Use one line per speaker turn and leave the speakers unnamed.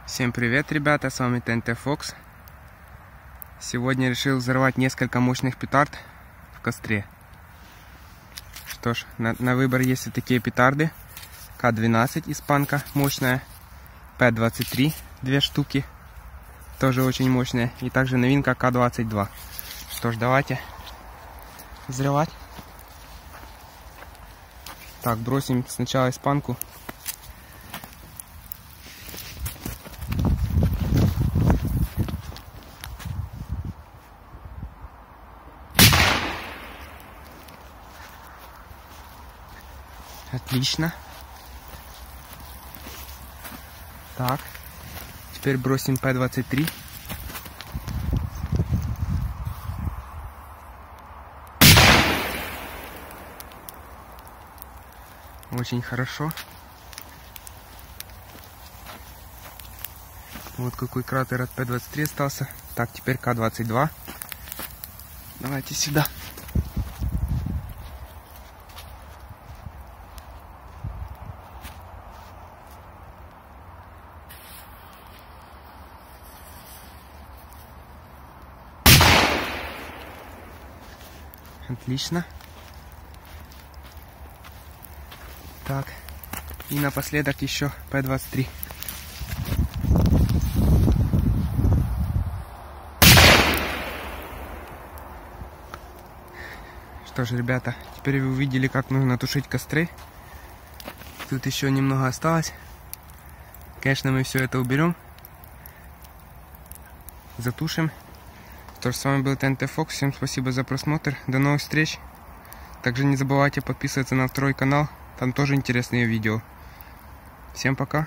Всем привет, ребята, с вами ТНТ Фокс. Сегодня решил взорвать несколько мощных петард в костре. Что ж, на выбор есть и такие петарды. К-12 испанка мощная, П-23 две штуки, тоже очень мощная, и также новинка К-22. Что ж, давайте взрывать. Так, бросим сначала испанку. Отлично. Так, теперь бросим П-23. Очень хорошо. Вот какой кратер от П-23 остался. Так, теперь К-22. Давайте сюда. Отлично. Так, и напоследок еще П-23. Что ж, ребята, теперь вы увидели, как нужно тушить костры. Тут еще немного осталось. Конечно, мы все это уберем, затушим. Что ж, с вами был ТНТ Фокс. Всем спасибо за просмотр. До новых встреч. Также не забывайте подписываться на второй канал. Там тоже интересные видео. Всем пока.